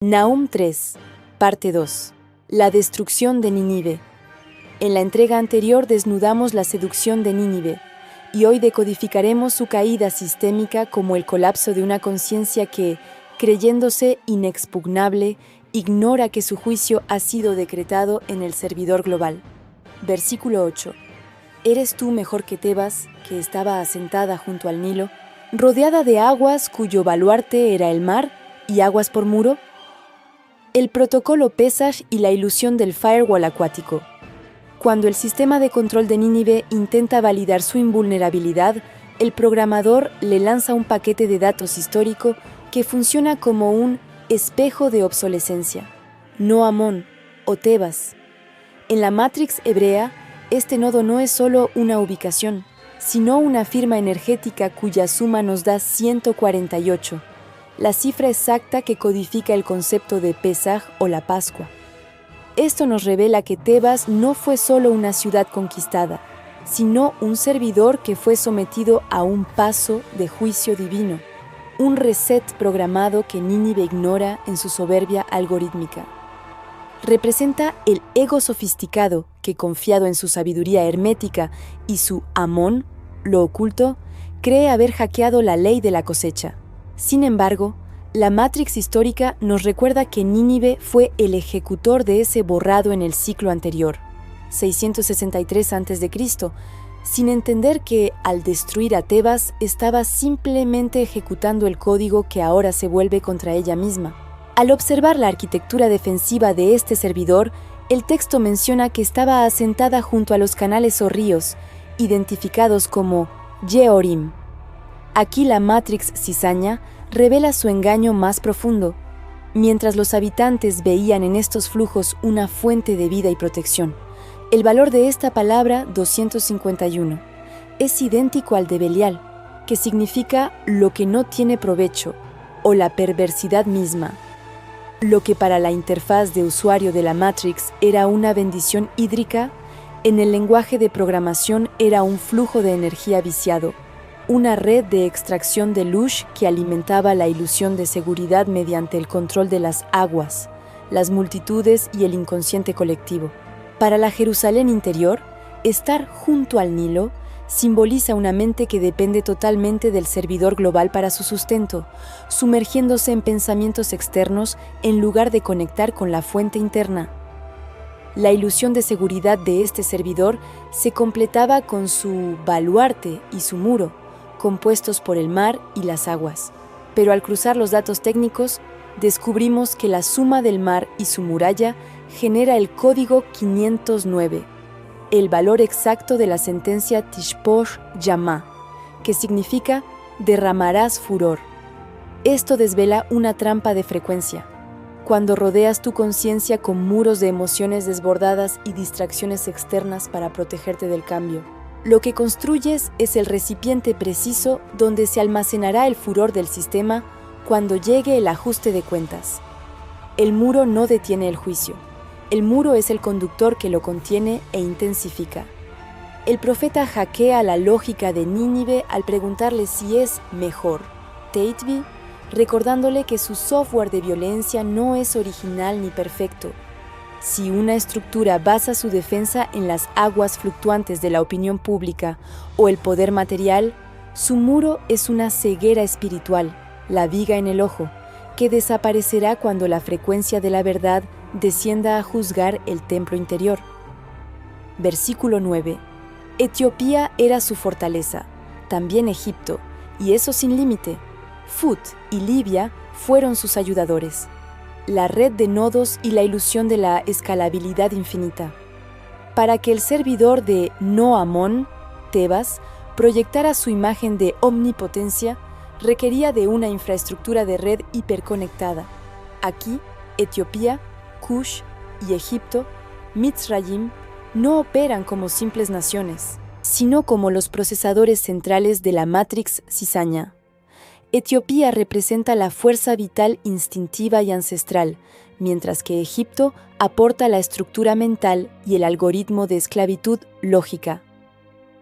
Nahum 3, parte 2. La destrucción de Nínive. En la entrega anterior desnudamos la seducción de Nínive, y hoy decodificaremos su caída sistémica como el colapso de una conciencia que, creyéndose inexpugnable, ignora que su juicio ha sido decretado en el servidor global. Versículo 8. ¿Eres tú mejor que Tebas, que estaba asentada junto al Nilo, rodeada de aguas cuyo baluarte era el mar y aguas por muro? El protocolo Pesach y la ilusión del firewall acuático. Cuando el sistema de control de Nínive intenta validar su invulnerabilidad, el programador le lanza un paquete de datos histórico que funciona como un espejo de obsolescencia. No Amón o Tebas. En la Matrix hebrea, este nodo no es solo una ubicación, sino una firma energética cuya suma nos da 148. La cifra exacta que codifica el concepto de Pesaj o la Pascua. Esto nos revela que Tebas no fue solo una ciudad conquistada, sino un servidor que fue sometido a un paso de juicio divino, un reset programado que Nínive ignora en su soberbia algorítmica. Representa el ego sofisticado que, confiado en su sabiduría hermética y su Amón, lo oculto, cree haber hackeado la ley de la cosecha. Sin embargo, la Matrix histórica nos recuerda que Nínive fue el ejecutor de ese borrado en el ciclo anterior, 663 a.C., sin entender que, al destruir a Tebas, estaba simplemente ejecutando el código que ahora se vuelve contra ella misma. Al observar la arquitectura defensiva de este servidor, el texto menciona que estaba asentada junto a los canales o ríos, identificados como Yehorim. Aquí la Matrix cizaña revela su engaño más profundo, mientras los habitantes veían en estos flujos una fuente de vida y protección. El valor de esta palabra, 251, es idéntico al de Belial, que significa lo que no tiene provecho, o la perversidad misma. Lo que para la interfaz de usuario de la Matrix era una bendición hídrica, en el lenguaje de programación era un flujo de energía viciado, una red de extracción de luz que alimentaba la ilusión de seguridad mediante el control de las aguas, las multitudes y el inconsciente colectivo. Para la Jerusalén interior, estar junto al Nilo simboliza una mente que depende totalmente del servidor global para su sustento, sumergiéndose en pensamientos externos en lugar de conectar con la fuente interna. La ilusión de seguridad de este servidor se completaba con su baluarte y su muro, compuestos por el mar y las aguas. Pero al cruzar los datos técnicos, descubrimos que la suma del mar y su muralla genera el código 509, el valor exacto de la sentencia Tishposh Yamá, que significa derramarás furor. Esto desvela una trampa de frecuencia. Cuando rodeas tu conciencia con muros de emociones desbordadas y distracciones externas para protegerte del cambio, lo que construyes es el recipiente preciso donde se almacenará el furor del sistema cuando llegue el ajuste de cuentas. El muro no detiene el juicio. El muro es el conductor que lo contiene e intensifica. El profeta hackea la lógica de Nínive al preguntarle si es mejor, Teitvi, recordándole que su software de violencia no es original ni perfecto. Si una estructura basa su defensa en las aguas fluctuantes de la opinión pública o el poder material, su muro es una ceguera espiritual, la viga en el ojo, que desaparecerá cuando la frecuencia de la verdad descienda a juzgar el templo interior. Versículo 9. Etiopía era su fortaleza, también Egipto, y eso sin límite. Fut y Libia fueron sus ayudadores. La red de nodos y la ilusión de la escalabilidad infinita. Para que el servidor de No Amón, Tebas, proyectara su imagen de omnipotencia, requería de una infraestructura de red hiperconectada. Aquí, Etiopía, Kush y Egipto, Mitzrayim, no operan como simples naciones, sino como los procesadores centrales de la Matrix cizaña. Etiopía representa la fuerza vital instintiva y ancestral, mientras que Egipto aporta la estructura mental y el algoritmo de esclavitud lógica.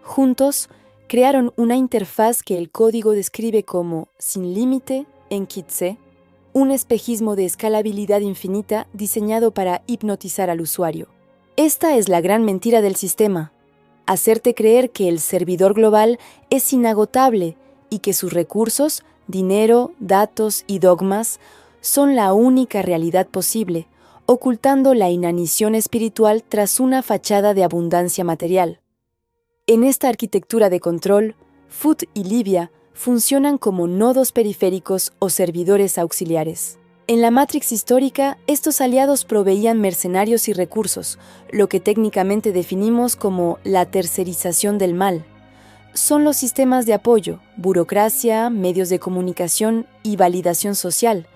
Juntos, crearon una interfaz que el código describe como sin límite en Kitse, un espejismo de escalabilidad infinita diseñado para hipnotizar al usuario. Esta es la gran mentira del sistema: hacerte creer que el servidor global es inagotable y que sus recursos, dinero, datos y dogmas son la única realidad posible, ocultando la inanición espiritual tras una fachada de abundancia material. En esta arquitectura de control, Foot y Livia funcionan como nodos periféricos o servidores auxiliares. En la Matrix histórica, estos aliados proveían mercenarios y recursos, lo que técnicamente definimos como la tercerización del mal. Son los sistemas de apoyo, burocracia, medios de comunicación y validación social,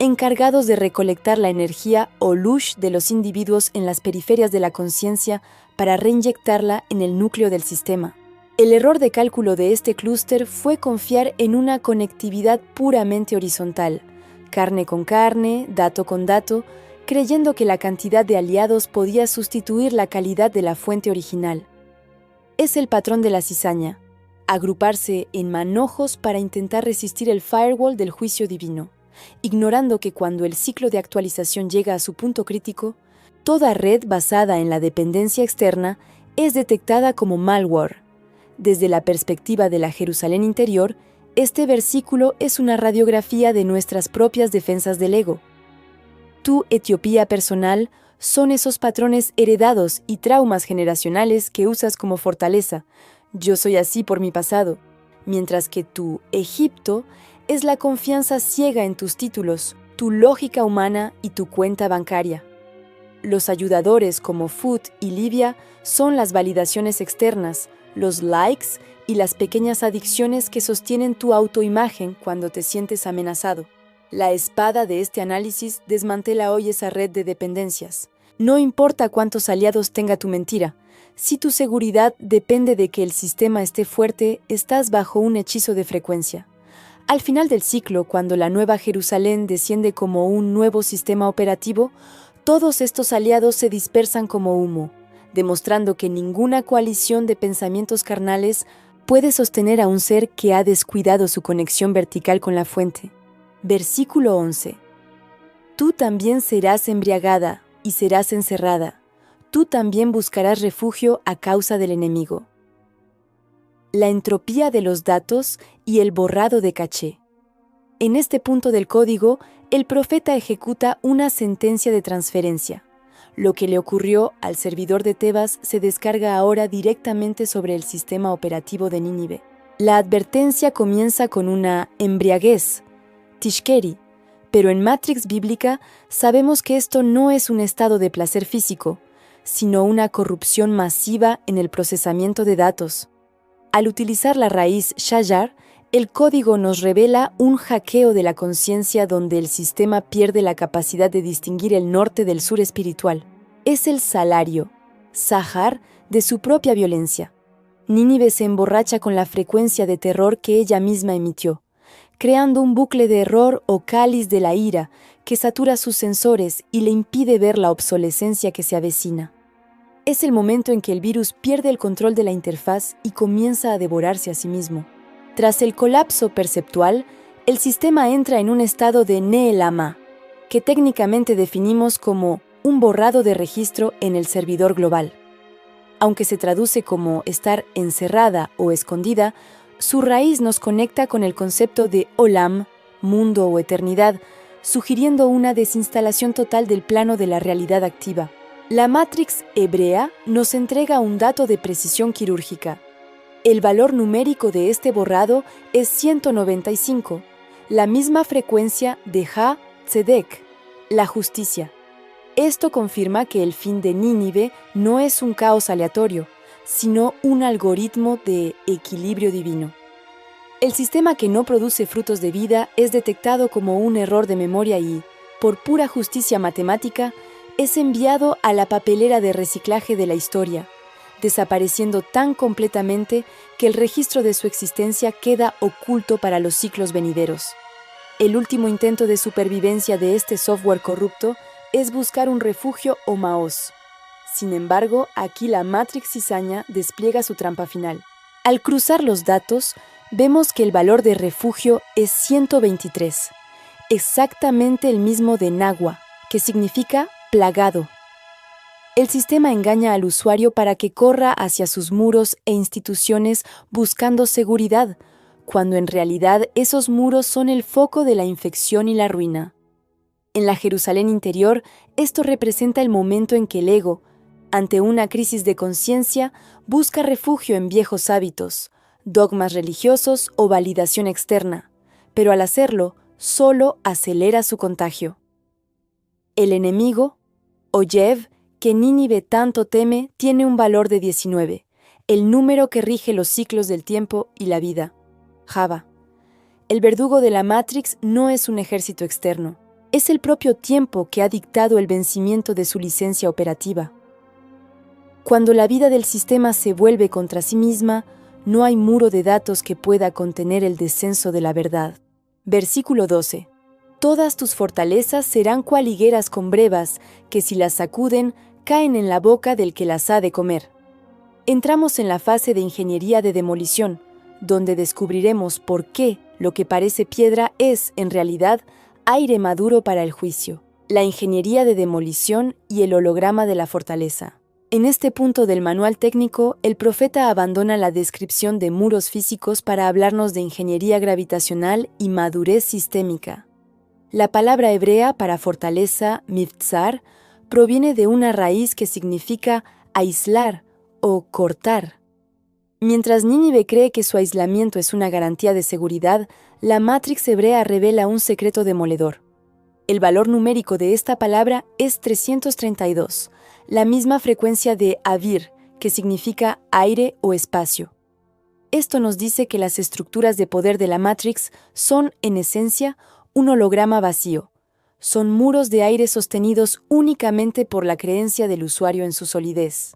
encargados de recolectar la energía o luz de los individuos en las periferias de la conciencia para reinyectarla en el núcleo del sistema. El error de cálculo de este clúster fue confiar en una conectividad puramente horizontal, carne con carne, dato con dato, creyendo que la cantidad de aliados podía sustituir la calidad de la fuente original. Es el patrón de la cizaña: agruparse en manojos para intentar resistir el firewall del juicio divino, ignorando que cuando el ciclo de actualización llega a su punto crítico, toda red basada en la dependencia externa es detectada como malware. Desde la perspectiva de la Jerusalén interior, este versículo es una radiografía de nuestras propias defensas del ego. Tu Etiopía personal son esos patrones heredados y traumas generacionales que usas como fortaleza. Yo soy así por mi pasado. Mientras que tu Egipto es la confianza ciega en tus títulos, tu lógica humana y tu cuenta bancaria. Los ayudadores como Foot y Livia son las validaciones externas, los likes y las pequeñas adicciones que sostienen tu autoimagen cuando te sientes amenazado. La espada de este análisis desmantela hoy esa red de dependencias. No importa cuántos aliados tenga tu mentira, si tu seguridad depende de que el sistema esté fuerte, estás bajo un hechizo de frecuencia. Al final del ciclo, cuando la Nueva Jerusalén desciende como un nuevo sistema operativo, todos estos aliados se dispersan como humo, demostrando que ninguna coalición de pensamientos carnales puede sostener a un ser que ha descuidado su conexión vertical con la fuente. Versículo 11. Tú también serás embriagada y serás encerrada. Tú también buscarás refugio a causa del enemigo. La entropía de los datos y el borrado de caché. En este punto del código, el profeta ejecuta una sentencia de transferencia. Lo que le ocurrió al servidor de Tebas se descarga ahora directamente sobre el sistema operativo de Nínive. La advertencia comienza con una embriaguez, tishkeri, pero en Matrix bíblica sabemos que esto no es un estado de placer físico, sino una corrupción masiva en el procesamiento de datos. Al utilizar la raíz shayar, el código nos revela un hackeo de la conciencia donde el sistema pierde la capacidad de distinguir el norte del sur espiritual. Es el salario, sahar, de su propia violencia. Nínive se emborracha con la frecuencia de terror que ella misma emitió, creando un bucle de error o cáliz de la ira que satura sus sensores y le impide ver la obsolescencia que se avecina. Es el momento en que el virus pierde el control de la interfaz y comienza a devorarse a sí mismo. Tras el colapso perceptual, el sistema entra en un estado de Ne'elama, que técnicamente definimos como un borrado de registro en el servidor global. Aunque se traduce como estar encerrada o escondida, su raíz nos conecta con el concepto de Olam, mundo o eternidad, sugiriendo una desinstalación total del plano de la realidad activa. La Matrix hebrea nos entrega un dato de precisión quirúrgica. El valor numérico de este borrado es 195, la misma frecuencia de Ha-Tzedek, la justicia. Esto confirma que el fin de Nínive no es un caos aleatorio, sino un algoritmo de equilibrio divino. El sistema que no produce frutos de vida es detectado como un error de memoria y, por pura justicia matemática, es enviado a la papelera de reciclaje de la historia, desapareciendo tan completamente que el registro de su existencia queda oculto para los ciclos venideros. El último intento de supervivencia de este software corrupto es buscar un refugio o Maós. Sin embargo, aquí la Matrix cizaña despliega su trampa final. Al cruzar los datos, vemos que el valor de refugio es 123. exactamente el mismo de Nagua, que significa plagado. El sistema engaña al usuario para que corra hacia sus muros e instituciones buscando seguridad, cuando en realidad esos muros son el foco de la infección y la ruina. En la Jerusalén interior, esto representa el momento en que el ego, ante una crisis de conciencia, busca refugio en viejos hábitos, dogmas religiosos o validación externa, pero al hacerlo, solo acelera su contagio. El enemigo, Oyev, que Nínive tanto teme, tiene un valor de 19, el número que rige los ciclos del tiempo y la vida. Java. El verdugo de la Matrix no es un ejército externo, es el propio tiempo que ha dictado el vencimiento de su licencia operativa. Cuando la vida del sistema se vuelve contra sí misma, no hay muro de datos que pueda contener el descenso de la verdad. Versículo 12. Todas tus fortalezas serán cual higueras con brevas, que si las sacuden, caen en la boca del que las ha de comer. Entramos en la fase de ingeniería de demolición, donde descubriremos por qué lo que parece piedra es, en realidad, aire maduro para el juicio, la ingeniería de demolición y el holograma de la fortaleza. En este punto del manual técnico, el profeta abandona la descripción de muros físicos para hablarnos de ingeniería gravitacional y madurez sistémica. La palabra hebrea para fortaleza, mivtzar, proviene de una raíz que significa aislar o cortar. Mientras Nínive cree que su aislamiento es una garantía de seguridad, la Matrix hebrea revela un secreto demoledor. El valor numérico de esta palabra es 332, la misma frecuencia de avir, que significa aire o espacio. Esto nos dice que las estructuras de poder de la Matrix son, en esencia, un holograma vacío. Son muros de aire sostenidos únicamente por la creencia del usuario en su solidez.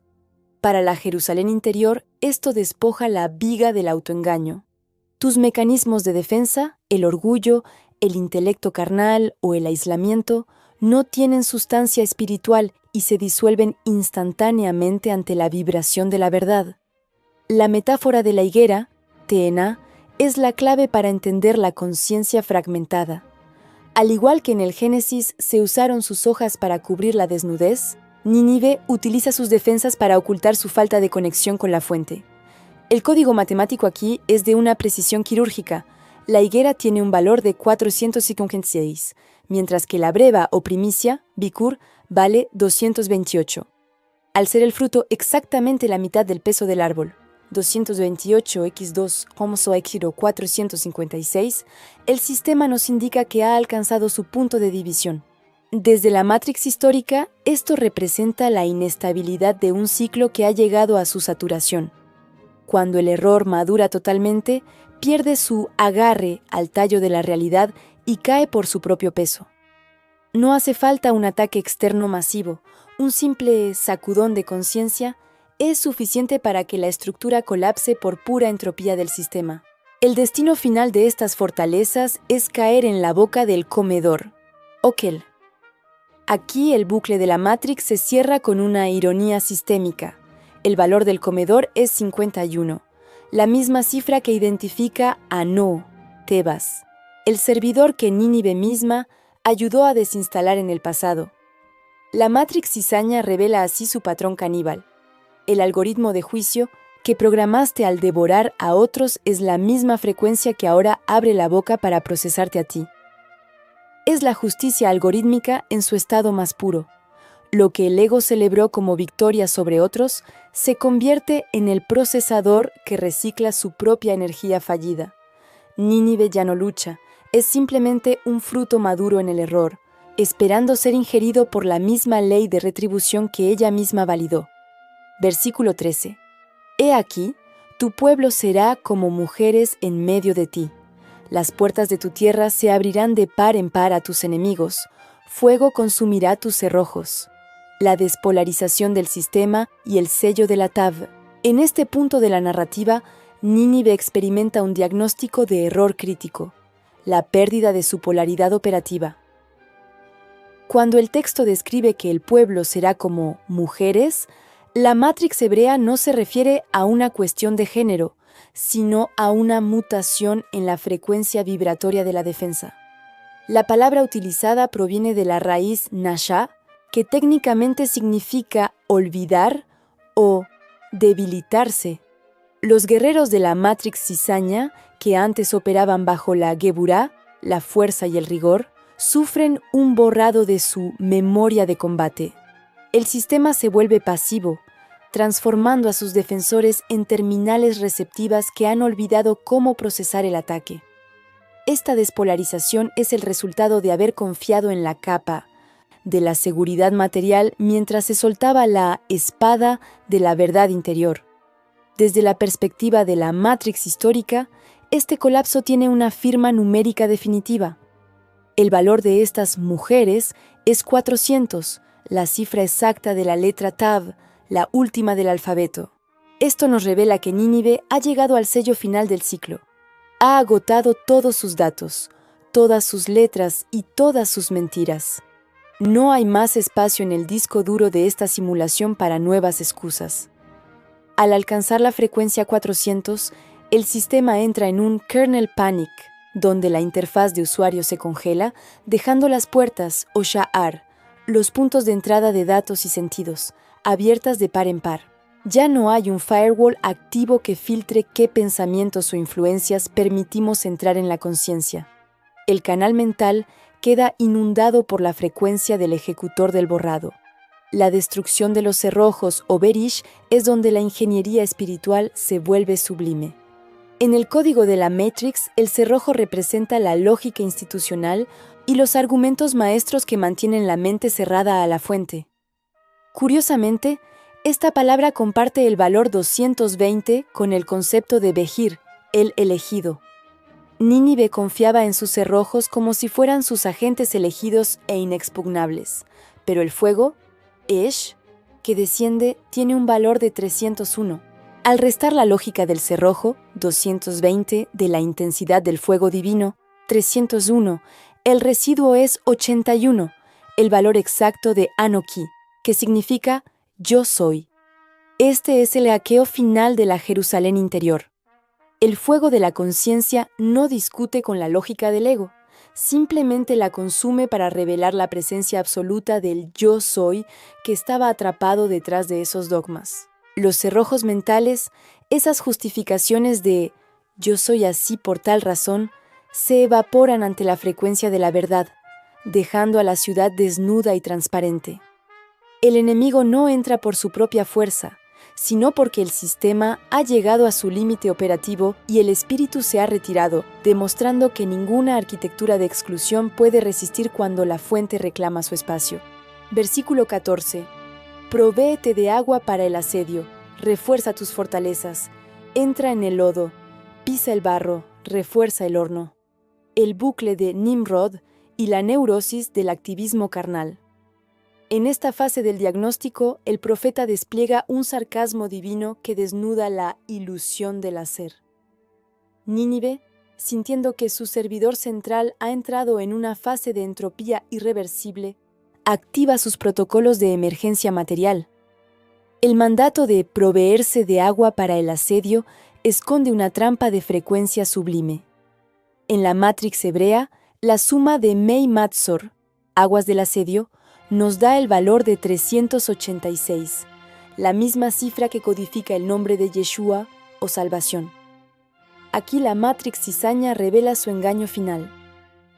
Para la Jerusalén interior, esto despoja la viga del autoengaño. Tus mecanismos de defensa, el orgullo, el intelecto carnal o el aislamiento, no tienen sustancia espiritual y se disuelven instantáneamente ante la vibración de la verdad. La metáfora de la higuera, Teena, es la clave para entender la conciencia fragmentada. Al igual que en el Génesis se usaron sus hojas para cubrir la desnudez, Nínive utiliza sus defensas para ocultar su falta de conexión con la fuente. El código matemático aquí es de una precisión quirúrgica. La higuera tiene un valor de 456, mientras que la breva o primicia, Bikur, vale 228. Al ser el fruto exactamente la mitad del peso del árbol, 228x2 Homso Exiro 456, el sistema nos indica que ha alcanzado su punto de división. Desde la Matrix histórica, esto representa la inestabilidad de un ciclo que ha llegado a su saturación. Cuando el error madura totalmente, pierde su agarre al tallo de la realidad y cae por su propio peso. No hace falta un ataque externo masivo, un simple sacudón de conciencia es suficiente para que la estructura colapse por pura entropía del sistema. El destino final de estas fortalezas es caer en la boca del comedor, Okel. Aquí el bucle de la Matrix se cierra con una ironía sistémica. El valor del comedor es 51, la misma cifra que identifica a No, Tebas, el servidor que Nínive misma ayudó a desinstalar en el pasado. La Matrix cizaña revela así su patrón caníbal. El algoritmo de juicio que programaste al devorar a otros es la misma frecuencia que ahora abre la boca para procesarte a ti. Es la justicia algorítmica en su estado más puro. Lo que el ego celebró como victoria sobre otros se convierte en el procesador que recicla su propia energía fallida. Nínive ya no lucha, es simplemente un fruto maduro en el error, esperando ser ingerido por la misma ley de retribución que ella misma validó. Versículo 13. He aquí, tu pueblo será como mujeres en medio de ti. Las puertas de tu tierra se abrirán de par en par a tus enemigos. Fuego consumirá tus cerrojos. La despolarización del sistema y el sello de la Tav. En este punto de la narrativa, Nínive experimenta un diagnóstico de error crítico, la pérdida de su polaridad operativa. Cuando el texto describe que el pueblo será como mujeres, la Matrix hebrea no se refiere a una cuestión de género, sino a una mutación en la frecuencia vibratoria de la defensa. La palabra utilizada proviene de la raíz nasha, que técnicamente significa olvidar o debilitarse. Los guerreros de la Matrix cizaña, que antes operaban bajo la Geburah, la fuerza y el rigor, sufren un borrado de su memoria de combate. El sistema se vuelve pasivo, transformando a sus defensores en terminales receptivas que han olvidado cómo procesar el ataque. Esta despolarización es el resultado de haber confiado en la capa de la seguridad material mientras se soltaba la espada de la verdad interior. Desde la perspectiva de la Matrix histórica, este colapso tiene una firma numérica definitiva. El valor de estas mujeres es 400, la cifra exacta de la letra Tav, la última del alfabeto. Esto nos revela que Nínive ha llegado al sello final del ciclo. Ha agotado todos sus datos, todas sus letras y todas sus mentiras. No hay más espacio en el disco duro de esta simulación para nuevas excusas. Al alcanzar la frecuencia 400, el sistema entra en un kernel panic, donde la interfaz de usuario se congela, dejando las puertas, o sha'ar, los puntos de entrada de datos y sentidos, abiertas de par en par. Ya no hay un firewall activo que filtre qué pensamientos o influencias permitimos entrar en la conciencia. El canal mental queda inundado por la frecuencia del ejecutor del borrado. La destrucción de los cerrojos o berish es donde la ingeniería espiritual se vuelve sublime. En el código de la Matrix, el cerrojo representa la lógica institucional y los argumentos maestros que mantienen la mente cerrada a la fuente. Curiosamente, esta palabra comparte el valor 220 con el concepto de Behir, el elegido. Nínive confiaba en sus cerrojos como si fueran sus agentes elegidos e inexpugnables, pero el fuego, Esh, que desciende, tiene un valor de 301. Al restar la lógica del cerrojo, 220, de la intensidad del fuego divino, 301, el residuo es 81, el valor exacto de Anoki, que significa yo soy. Este es el hackeo final de la Jerusalén interior. El fuego de la conciencia no discute con la lógica del ego, simplemente la consume para revelar la presencia absoluta del yo soy que estaba atrapado detrás de esos dogmas. Los cerrojos mentales, esas justificaciones de yo soy así por tal razón, se evaporan ante la frecuencia de la verdad, dejando a la ciudad desnuda y transparente. El enemigo no entra por su propia fuerza, sino porque el sistema ha llegado a su límite operativo y el espíritu se ha retirado, demostrando que ninguna arquitectura de exclusión puede resistir cuando la fuente reclama su espacio. Versículo 14. Provéete de agua para el asedio, refuerza tus fortalezas, entra en el lodo, pisa el barro, refuerza el horno. El bucle de Nimrod y la neurosis del activismo carnal. En esta fase del diagnóstico, el profeta despliega un sarcasmo divino que desnuda la ilusión del hacer. Nínive, sintiendo que su servidor central ha entrado en una fase de entropía irreversible, activa sus protocolos de emergencia material. El mandato de proveerse de agua para el asedio esconde una trampa de frecuencia sublime. En la Matrix hebrea, la suma de Mei Matzor, aguas del asedio, nos da el valor de 386, la misma cifra que codifica el nombre de Yeshua o salvación. Aquí la Matrix cizaña revela su engaño final.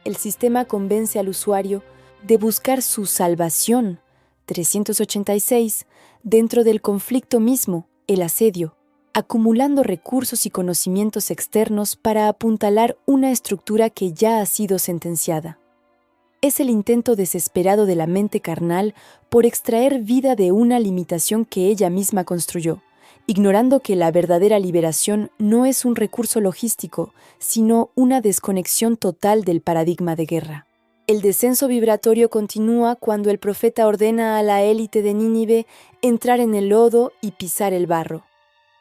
El sistema convence al usuario de buscar su salvación, 386, dentro del conflicto mismo, el asedio, acumulando recursos y conocimientos externos para apuntalar una estructura que ya ha sido sentenciada. Es el intento desesperado de la mente carnal por extraer vida de una limitación que ella misma construyó, ignorando que la verdadera liberación no es un recurso logístico, sino una desconexión total del paradigma de guerra. El descenso vibratorio continúa cuando el profeta ordena a la élite de Nínive entrar en el lodo y pisar el barro.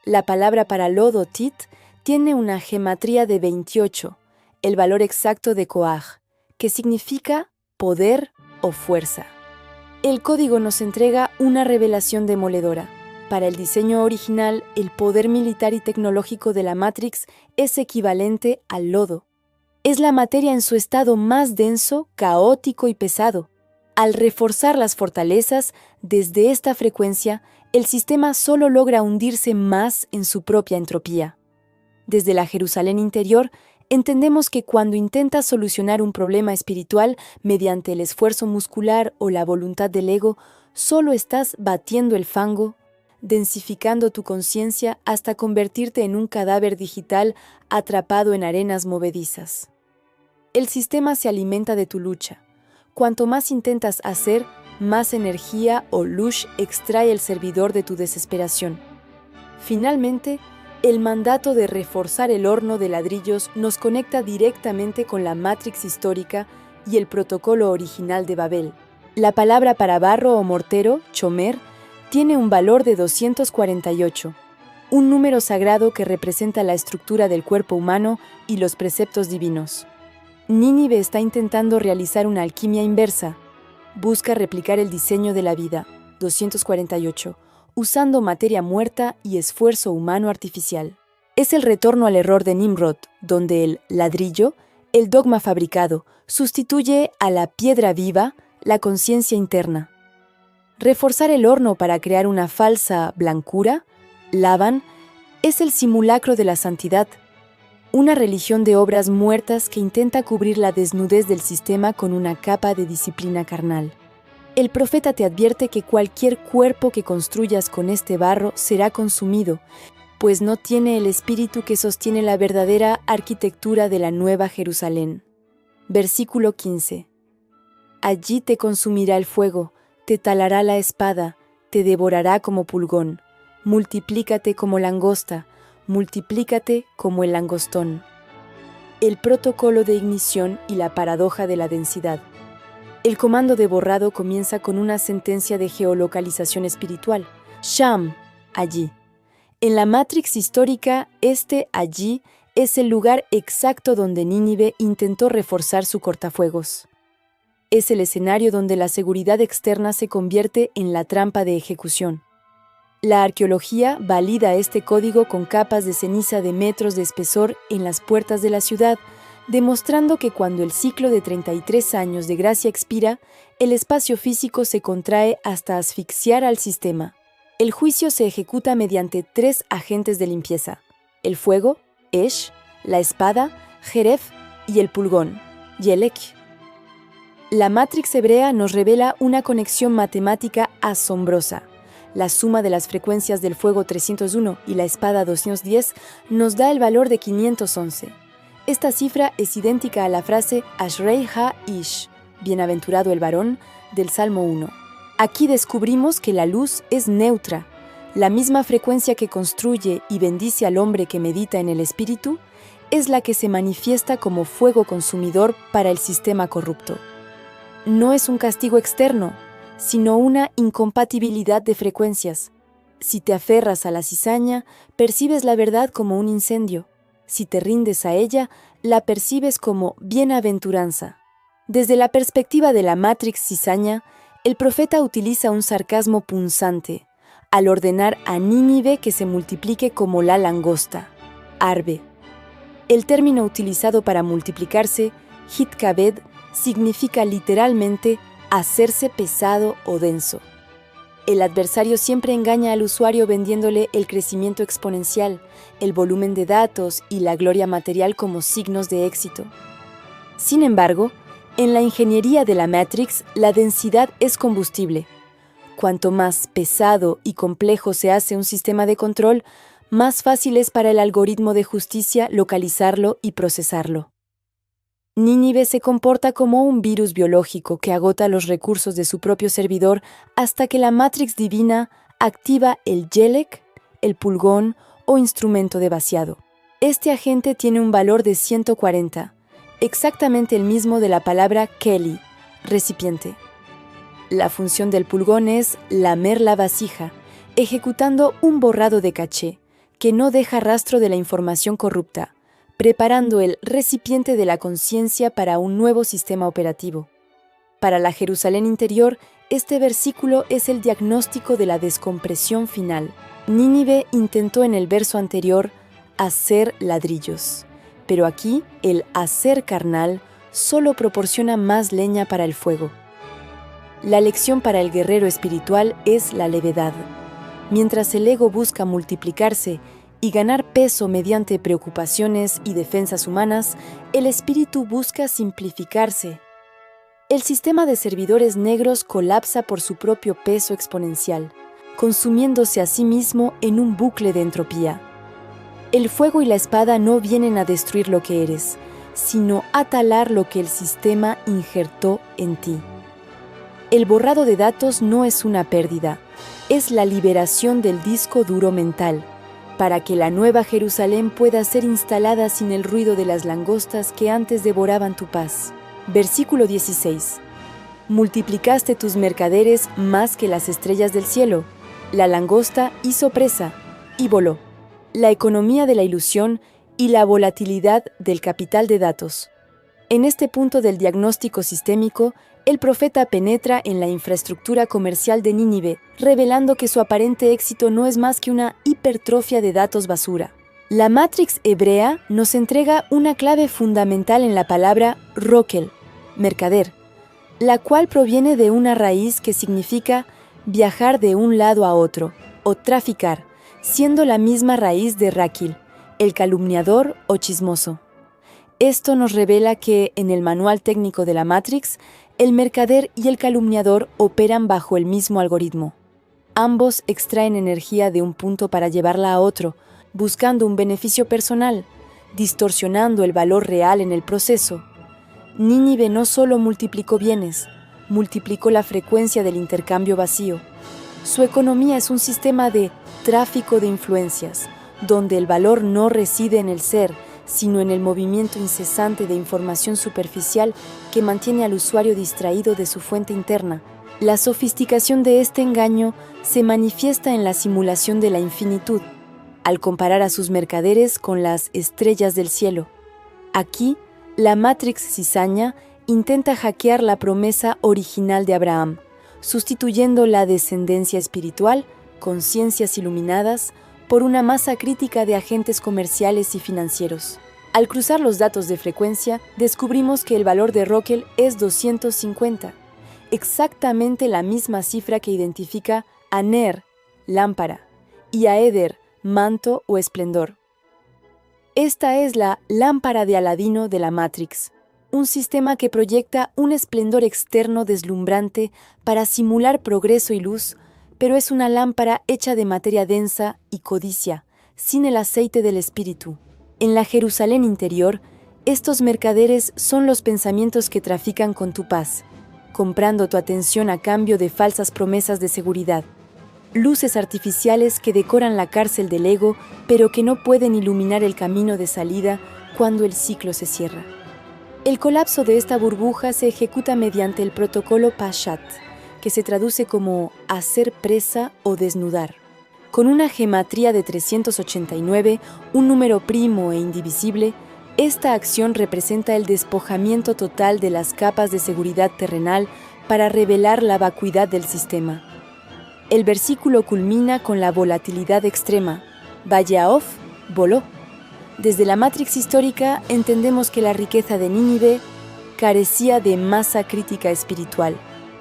La palabra para lodo, tit, tiene una gematría de 28, el valor exacto de Koaj, que significa poder o fuerza. El código nos entrega una revelación demoledora. Para el diseño original, el poder militar y tecnológico de la Matrix es equivalente al lodo. Es la materia en su estado más denso, caótico y pesado. Al reforzar las fortalezas, desde esta frecuencia, el sistema solo logra hundirse más en su propia entropía. Desde la Jerusalén interior, entendemos que cuando intentas solucionar un problema espiritual mediante el esfuerzo muscular o la voluntad del ego, solo estás batiendo el fango, densificando tu conciencia hasta convertirte en un cadáver digital atrapado en arenas movedizas. El sistema se alimenta de tu lucha. Cuanto más intentas hacer, más energía o luz extrae el servidor de tu desesperación. Finalmente, el mandato de reforzar el horno de ladrillos nos conecta directamente con la matrix histórica y el protocolo original de Babel. La palabra para barro o mortero, chomer, tiene un valor de 248, un número sagrado que representa la estructura del cuerpo humano y los preceptos divinos. Nínive está intentando realizar una alquimia inversa. Busca replicar el diseño de la vida, 248, usando materia muerta y esfuerzo humano artificial. Es el retorno al error de Nimrod, donde el ladrillo, el dogma fabricado, sustituye a la piedra viva la conciencia interna. Reforzar el horno para crear una falsa blancura, Lavan, es el simulacro de la santidad, una religión de obras muertas que intenta cubrir la desnudez del sistema con una capa de disciplina carnal. El profeta te advierte que cualquier cuerpo que construyas con este barro será consumido, pues no tiene el espíritu que sostiene la verdadera arquitectura de la Nueva Jerusalén. Versículo 15. Allí te consumirá el fuego, te talará la espada, te devorará como pulgón. Multiplícate como langosta, multiplícate como el langostón. El protocolo de ignición y la paradoja de la densidad. El comando de borrado comienza con una sentencia de geolocalización espiritual. Sham, allí. En la matrix histórica, este allí es el lugar exacto donde Nínive intentó reforzar su cortafuegos. Es el escenario donde la seguridad externa se convierte en la trampa de ejecución. La arqueología valida este código con capas de ceniza de metros de espesor en las puertas de la ciudad, demostrando que cuando el ciclo de 33 años de gracia expira, el espacio físico se contrae hasta asfixiar al sistema. El juicio se ejecuta mediante 3 agentes de limpieza: el fuego, Esh, la espada, Jeref, y el pulgón, Yelek. La matrix hebrea nos revela una conexión matemática asombrosa. La suma de las frecuencias del fuego 301 y la espada 210 nos da el valor de 511. Esta cifra es idéntica a la frase Ashrei ha-ish, bienaventurado el varón, del Salmo 1. Aquí descubrimos que la luz es neutra. La misma frecuencia que construye y bendice al hombre que medita en el espíritu es la que se manifiesta como fuego consumidor para el sistema corrupto. No es un castigo externo, sino una incompatibilidad de frecuencias. Si te aferras a la cizaña, percibes la verdad como un incendio. Si te rindes a ella, la percibes como bienaventuranza. Desde la perspectiva de la matrix cizaña, el profeta utiliza un sarcasmo punzante, al ordenar a Nínive que se multiplique como la langosta, Arbe. El término utilizado para multiplicarse, Hitkabed, significa literalmente hacerse pesado o denso. El adversario siempre engaña al usuario vendiéndole el crecimiento exponencial, el volumen de datos y la gloria material como signos de éxito. Sin embargo, en la ingeniería de la Matrix, la densidad es combustible. Cuanto más pesado y complejo se hace un sistema de control, más fácil es para el algoritmo de justicia localizarlo y procesarlo. Nínive se comporta como un virus biológico que agota los recursos de su propio servidor hasta que la Matrix divina activa el Yelek, el pulgón o instrumento de vaciado. Este agente tiene un valor de 140, exactamente el mismo de la palabra Keli, recipiente. La función del pulgón es lamer la vasija, ejecutando un borrado de caché, que no deja rastro de la información corrupta, preparando el recipiente de la conciencia para un nuevo sistema operativo. Para la Jerusalén interior, este versículo es el diagnóstico de la descompresión final. Nínive intentó en el verso anterior hacer ladrillos, Pero aquí, el hacer carnal solo proporciona más leña para el fuego. La lección para el guerrero espiritual es la levedad. Mientras el ego busca multiplicarse y ganar peso mediante preocupaciones y defensas humanas, el espíritu busca simplificarse. El sistema de servidores negros colapsa por su propio peso exponencial, consumiéndose a sí mismo en un bucle de entropía. El fuego y la espada no vienen a destruir lo que eres, sino a talar lo que el sistema injertó en ti. El borrado de datos no es una pérdida, es la liberación del disco duro mental, para que la nueva Jerusalén pueda ser instalada sin el ruido de las langostas que antes devoraban tu paz. Versículo 16. Multiplicaste tus mercaderes más que las estrellas del cielo. La langosta hizo presa y voló. La economía de la ilusión y la volatilidad del capital de datos. En este punto del diagnóstico sistémico, el profeta penetra en la infraestructura comercial de Nínive, revelando que su aparente éxito no es más que una hipertrofia de datos basura. La Matrix hebrea nos entrega una clave fundamental en la palabra rokel, mercader, la cual proviene de una raíz que significa viajar de un lado a otro, o traficar, siendo la misma raíz de Rakil, el calumniador o chismoso. Esto nos revela que, en el manual técnico de la Matrix, el mercader y el calumniador operan bajo el mismo algoritmo. Ambos extraen energía de un punto para llevarla a otro, buscando un beneficio personal, distorsionando el valor real en el proceso. Nínive no solo multiplicó bienes, multiplicó la frecuencia del intercambio vacío. Su economía es un sistema de tráfico de influencias, donde el valor no reside en el ser, sino en el movimiento incesante de información superficial que mantiene al usuario distraído de su fuente interna. La sofisticación de este engaño se manifiesta en la simulación de la infinitud, al comparar a sus mercaderes con las estrellas del cielo. Aquí, la Matrix cizaña intenta hackear la promesa original de Abraham, sustituyendo la descendencia espiritual, conciencias iluminadas, por una masa crítica de agentes comerciales y financieros. Al cruzar los datos de frecuencia, descubrimos que el valor de Rokel es 250, exactamente la misma cifra que identifica a Ner, lámpara, y a Eder, manto o esplendor. Esta es la lámpara de Aladino de la Matrix, un sistema que proyecta un esplendor externo deslumbrante para simular progreso y luz, pero es una lámpara hecha de materia densa y codicia, sin el aceite del espíritu. En la Jerusalén interior, estos mercaderes son los pensamientos que trafican con tu paz, comprando tu atención a cambio de falsas promesas de seguridad. Luces artificiales que decoran la cárcel del ego, pero que no pueden iluminar el camino de salida cuando el ciclo se cierra. El colapso de esta burbuja se ejecuta mediante el protocolo Pashat, que se traduce como hacer presa o desnudar. Con una gematría de 389, un número primo e indivisible, esta acción representa el despojamiento total de las capas de seguridad terrenal para revelar la vacuidad del sistema. El versículo culmina con la volatilidad extrema. Vayaof voló. Desde la Matrix histórica entendemos que la riqueza de Nínive carecía de masa crítica espiritual.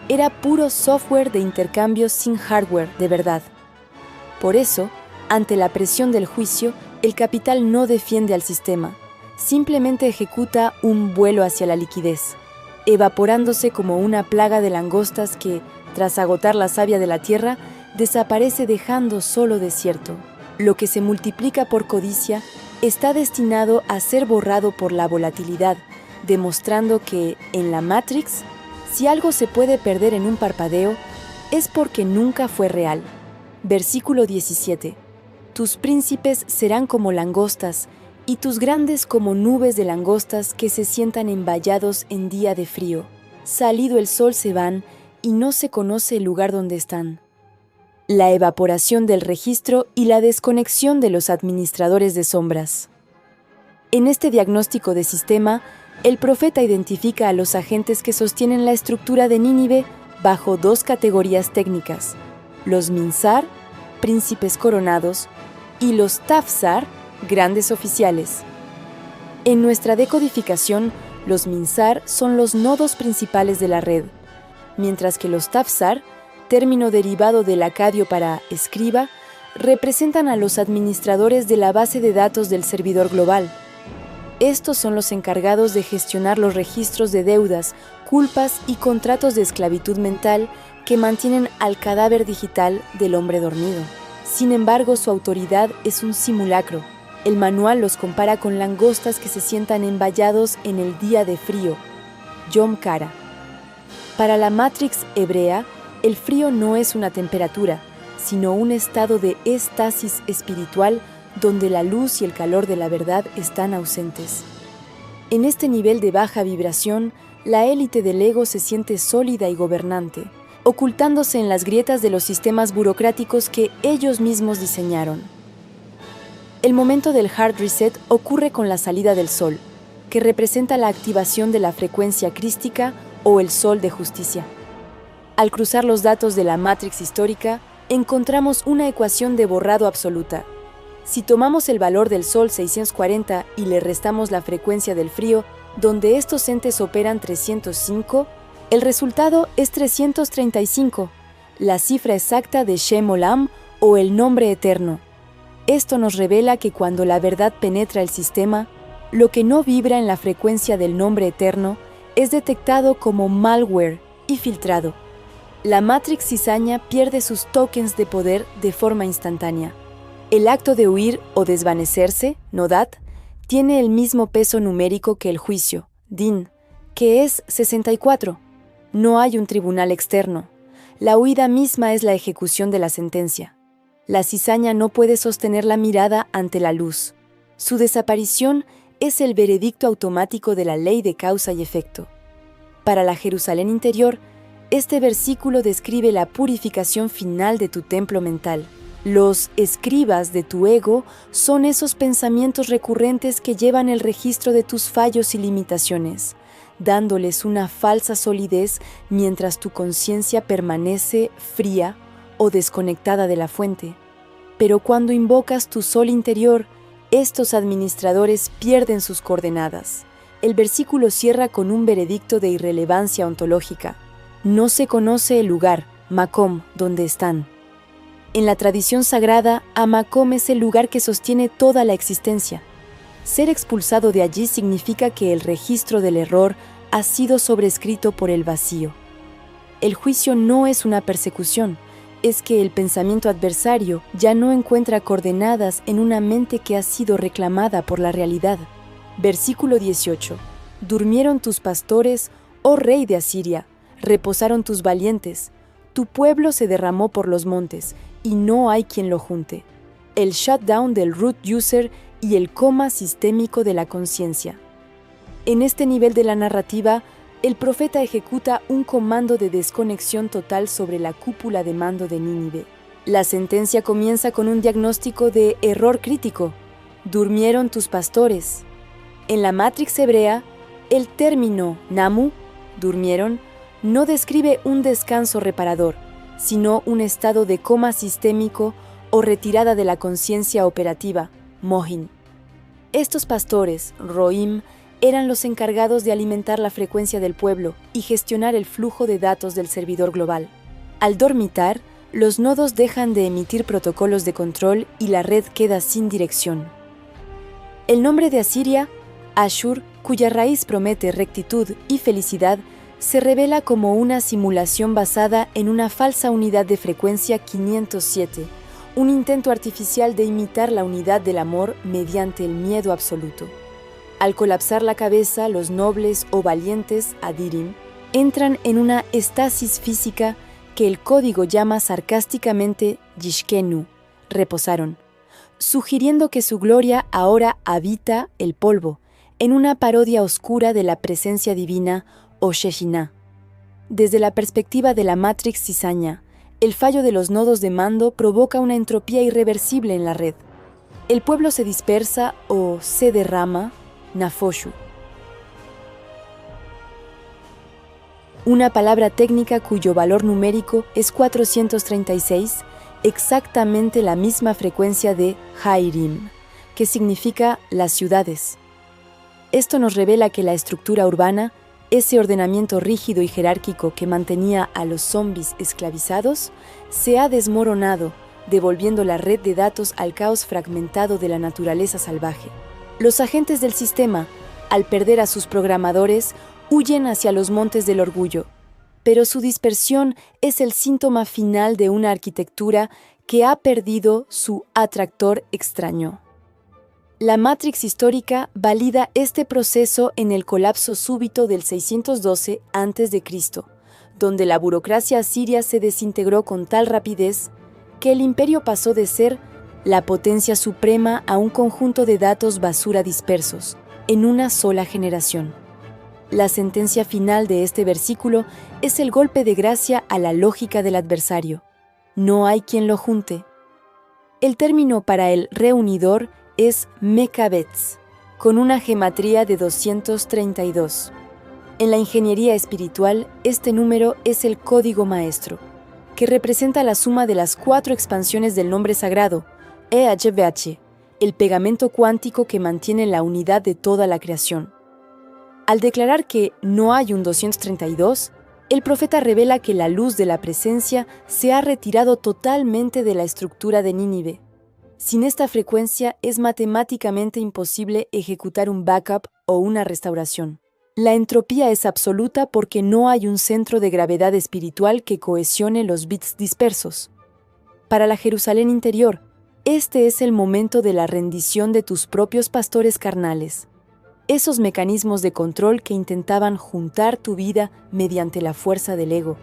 Era puro software de intercambio sin hardware de verdad. Por eso, ante la presión del juicio, el capital no defiende al sistema, simplemente ejecuta un vuelo hacia la liquidez, evaporándose como una plaga de langostas que, tras agotar la savia de la tierra, desaparece dejando solo desierto. Lo que se multiplica por codicia está destinado a ser borrado por la volatilidad, demostrando que, en la Matrix, si algo se puede perder en un parpadeo, es porque nunca fue real. Versículo 17. Tus príncipes serán como langostas, y tus grandes como nubes de langostas que se sientan envallados en día de frío. Salido el sol se van, y no se conoce el lugar donde están. La evaporación del registro y la desconexión de los administradores de sombras. En este diagnóstico de sistema, el profeta identifica a los agentes que sostienen la estructura de Nínive bajo dos categorías técnicas: los Minsar, príncipes coronados, y los Tafsar, grandes oficiales. En nuestra decodificación, los minsar son los nodos principales de la red, mientras que los tafsar, término derivado del acadio para escriba, representan a los administradores de la base de datos del servidor global. Estos son los encargados de gestionar los registros de deudas, culpas y contratos de esclavitud mental que mantienen al cadáver digital del hombre dormido. Sin embargo, su autoridad es un simulacro. El manual los compara con langostas que se sientan envallados en el día de frío, Yom Kara. Para la Matrix hebrea, el frío no es una temperatura, sino un estado de estasis espiritual donde la luz y el calor de la verdad están ausentes. En este nivel de baja vibración, la élite del ego se siente sólida y gobernante, ocultándose en las grietas de los sistemas burocráticos que ellos mismos diseñaron. El momento del hard reset ocurre con la salida del sol, que representa la activación de la frecuencia crística o el sol de justicia. Al cruzar los datos de la Matrix histórica, encontramos una ecuación de borrado absoluta. Si tomamos el valor del Sol 640 y le restamos la frecuencia del frío, donde estos entes operan 305, el resultado es 335, la cifra exacta de Shem Olam o el nombre eterno. Esto nos revela que cuando la verdad penetra el sistema, lo que no vibra en la frecuencia del nombre eterno es detectado como malware y filtrado. La Matrix cizaña pierde sus tokens de poder de forma instantánea. El acto de huir o desvanecerse, Nodat, tiene el mismo peso numérico que el juicio, Din, que es 64. No hay un tribunal externo. La huida misma es la ejecución de la sentencia. La cizaña no puede sostener la mirada ante la luz. Su desaparición es el veredicto automático de la ley de causa y efecto. Para la Jerusalén interior, este versículo describe la purificación final de tu templo mental. Los escribas de tu ego son esos pensamientos recurrentes que llevan el registro de tus fallos y limitaciones, dándoles una falsa solidez mientras tu conciencia permanece fría o desconectada de la fuente. Pero cuando invocas tu sol interior, estos administradores pierden sus coordenadas. El versículo cierra con un veredicto de irrelevancia ontológica. No se conoce el lugar, Makom, donde están. En la tradición sagrada, Amakom es el lugar que sostiene toda la existencia. Ser expulsado de allí significa que el registro del error ha sido sobrescrito por el vacío. El juicio no es una persecución, es que el pensamiento adversario ya no encuentra coordenadas en una mente que ha sido reclamada por la realidad. Versículo 18. Durmieron tus pastores, oh rey de Asiria, reposaron tus valientes, tu pueblo se derramó por los montes, y no hay quien lo junte. El shutdown del root user y el coma sistémico de la conciencia. En este nivel de la narrativa, el profeta ejecuta un comando de desconexión total sobre la cúpula de mando de Nínive. La sentencia comienza con un diagnóstico de error crítico. Durmieron tus pastores. En la Matrix hebrea, el término Namu, durmieron, no describe un descanso reparador, sino un estado de coma sistémico o retirada de la conciencia operativa, Mohin. Estos pastores, Roim, eran los encargados de alimentar la frecuencia del pueblo y gestionar el flujo de datos del servidor global. Al dormitar, los nodos dejan de emitir protocolos de control y la red queda sin dirección. El nombre de Asiria, Ashur, cuya raíz promete rectitud y felicidad, se revela como una simulación basada en una falsa unidad de frecuencia 507, un intento artificial de imitar la unidad del amor mediante el miedo absoluto. Al colapsar la cabeza, los nobles o valientes, Adirim, entran en una estasis física que el código llama sarcásticamente Yishkenu, reposaron, sugiriendo que su gloria ahora habita el polvo, en una parodia oscura de la presencia divina o Shejinah. Desde la perspectiva de la Matrix cizaña, el fallo de los nodos de mando provoca una entropía irreversible en la red. El pueblo se dispersa o se derrama, Nafoshu. Una palabra técnica cuyo valor numérico es 436, exactamente la misma frecuencia de Hairim, que significa las ciudades. Esto nos revela que la estructura urbana, ese ordenamiento rígido y jerárquico que mantenía a los zombies esclavizados, se ha desmoronado, devolviendo la red de datos al caos fragmentado de la naturaleza salvaje. Los agentes del sistema, al perder a sus programadores, huyen hacia los montes del orgullo, pero su dispersión es el síntoma final de una arquitectura que ha perdido su atractor extraño. La Matrix histórica valida este proceso en el colapso súbito del 612 a.C., donde la burocracia asiria se desintegró con tal rapidez que el imperio pasó de ser la potencia suprema a un conjunto de datos basura dispersos, en una sola generación. La sentencia final de este versículo es el golpe de gracia a la lógica del adversario. No hay quien lo junte. El término para el reunidor es Mekabetz, con una gematría de 232. En la ingeniería espiritual, este número es el código maestro, que representa la suma de las 4 expansiones del nombre sagrado, EHVH, el pegamento cuántico que mantiene la unidad de toda la creación. Al declarar que no hay un 232, el profeta revela que la luz de la presencia se ha retirado totalmente de la estructura de Nínive. Sin esta frecuencia es matemáticamente imposible ejecutar un backup o una restauración. La entropía es absoluta porque no hay un centro de gravedad espiritual que cohesione los bits dispersos. Para la Jerusalén interior, este es el momento de la rendición de tus propios pastores carnales, esos mecanismos de control que intentaban juntar tu vida mediante la fuerza del ego.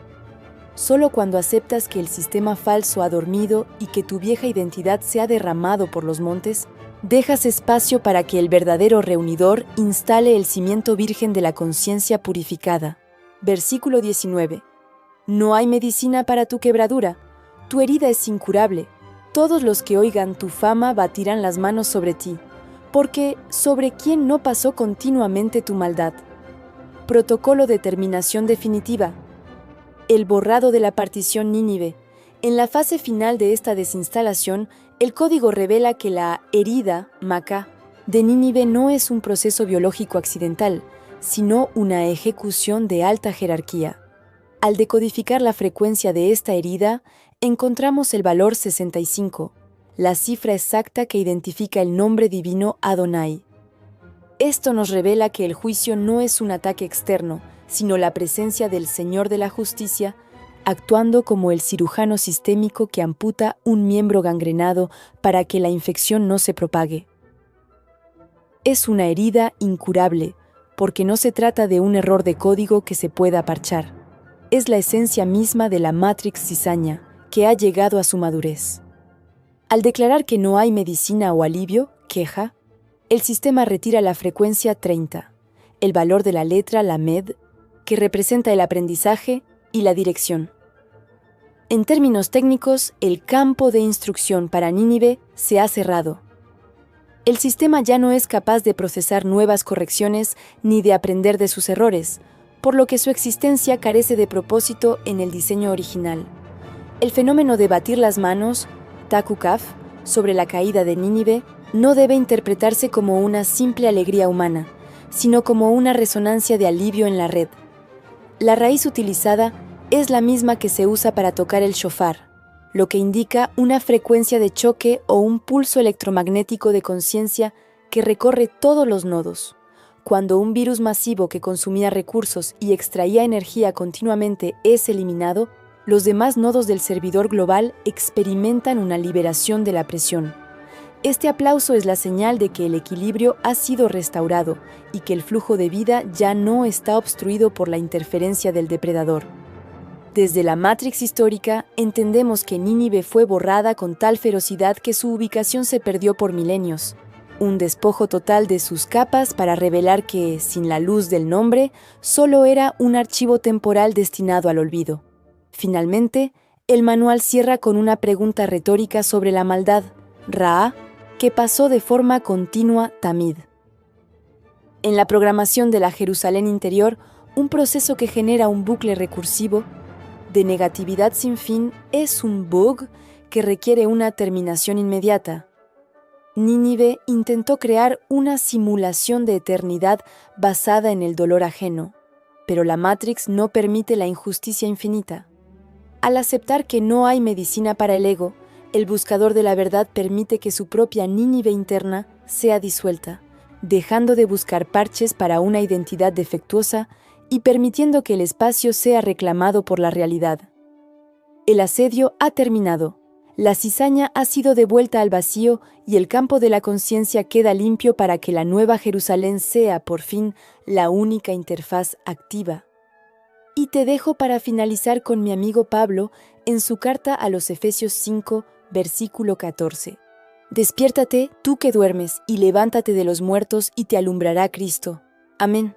Solo cuando aceptas que el sistema falso ha dormido y que tu vieja identidad se ha derramado por los montes, dejas espacio para que el verdadero reunidor instale el cimiento virgen de la conciencia purificada. Versículo 19. No hay medicina para tu quebradura. Tu herida es incurable. Todos los que oigan tu fama batirán las manos sobre ti, porque ¿sobre quién no pasó continuamente tu maldad? Protocolo de terminación definitiva. El borrado de la partición Nínive. En la fase final de esta desinstalación, el código revela que la herida, Maca, de Nínive no es un proceso biológico accidental, sino una ejecución de alta jerarquía. Al decodificar la frecuencia de esta herida, encontramos el valor 65, la cifra exacta que identifica el nombre divino Adonai. Esto nos revela que el juicio no es un ataque externo, sino la presencia del Señor de la Justicia, actuando como el cirujano sistémico que amputa un miembro gangrenado para que la infección no se propague. Es una herida incurable, porque no se trata de un error de código que se pueda parchar. Es la esencia misma de la Matrix cizaña, que ha llegado a su madurez. Al declarar que no hay medicina o alivio, queja, el sistema retira la frecuencia 30, el valor de la letra Lamed, que representa el aprendizaje y la dirección. En términos técnicos, el campo de instrucción para Nínive se ha cerrado. El sistema ya no es capaz de procesar nuevas correcciones ni de aprender de sus errores, por lo que su existencia carece de propósito en el diseño original. El fenómeno de batir las manos, Takukaf, sobre la caída de Nínive, no debe interpretarse como una simple alegría humana, sino como una resonancia de alivio en la red. La raíz utilizada es la misma que se usa para tocar el shofar, lo que indica una frecuencia de choque o un pulso electromagnético de conciencia que recorre todos los nodos. Cuando un virus masivo que consumía recursos y extraía energía continuamente es eliminado, los demás nodos del servidor global experimentan una liberación de la presión. Este aplauso es la señal de que el equilibrio ha sido restaurado y que el flujo de vida ya no está obstruido por la interferencia del depredador. Desde la Matrix histórica, entendemos que Nínive fue borrada con tal ferocidad que su ubicación se perdió por milenios. Un despojo total de sus capas para revelar que, sin la luz del nombre, solo era un archivo temporal destinado al olvido. Finalmente, el manual cierra con una pregunta retórica sobre la maldad, Ra, que pasó de forma continua Tamid. En la programación de la Jerusalén interior, un proceso que genera un bucle recursivo de negatividad sin fin es un bug que requiere una terminación inmediata. Nínive intentó crear una simulación de eternidad basada en el dolor ajeno, pero la Matrix no permite la injusticia infinita. Al aceptar que no hay medicina para el ego, el buscador de la verdad permite que su propia Nínive interna sea disuelta, dejando de buscar parches para una identidad defectuosa y permitiendo que el espacio sea reclamado por la realidad. El asedio ha terminado. La cizaña ha sido devuelta al vacío y el campo de la conciencia queda limpio para que la Nueva Jerusalén sea, por fin, la única interfaz activa. Y te dejo para finalizar con mi amigo Pablo en su carta a los Efesios 5, versículo 14. Despiértate, tú que duermes, y levántate de los muertos y te alumbrará Cristo. Amén.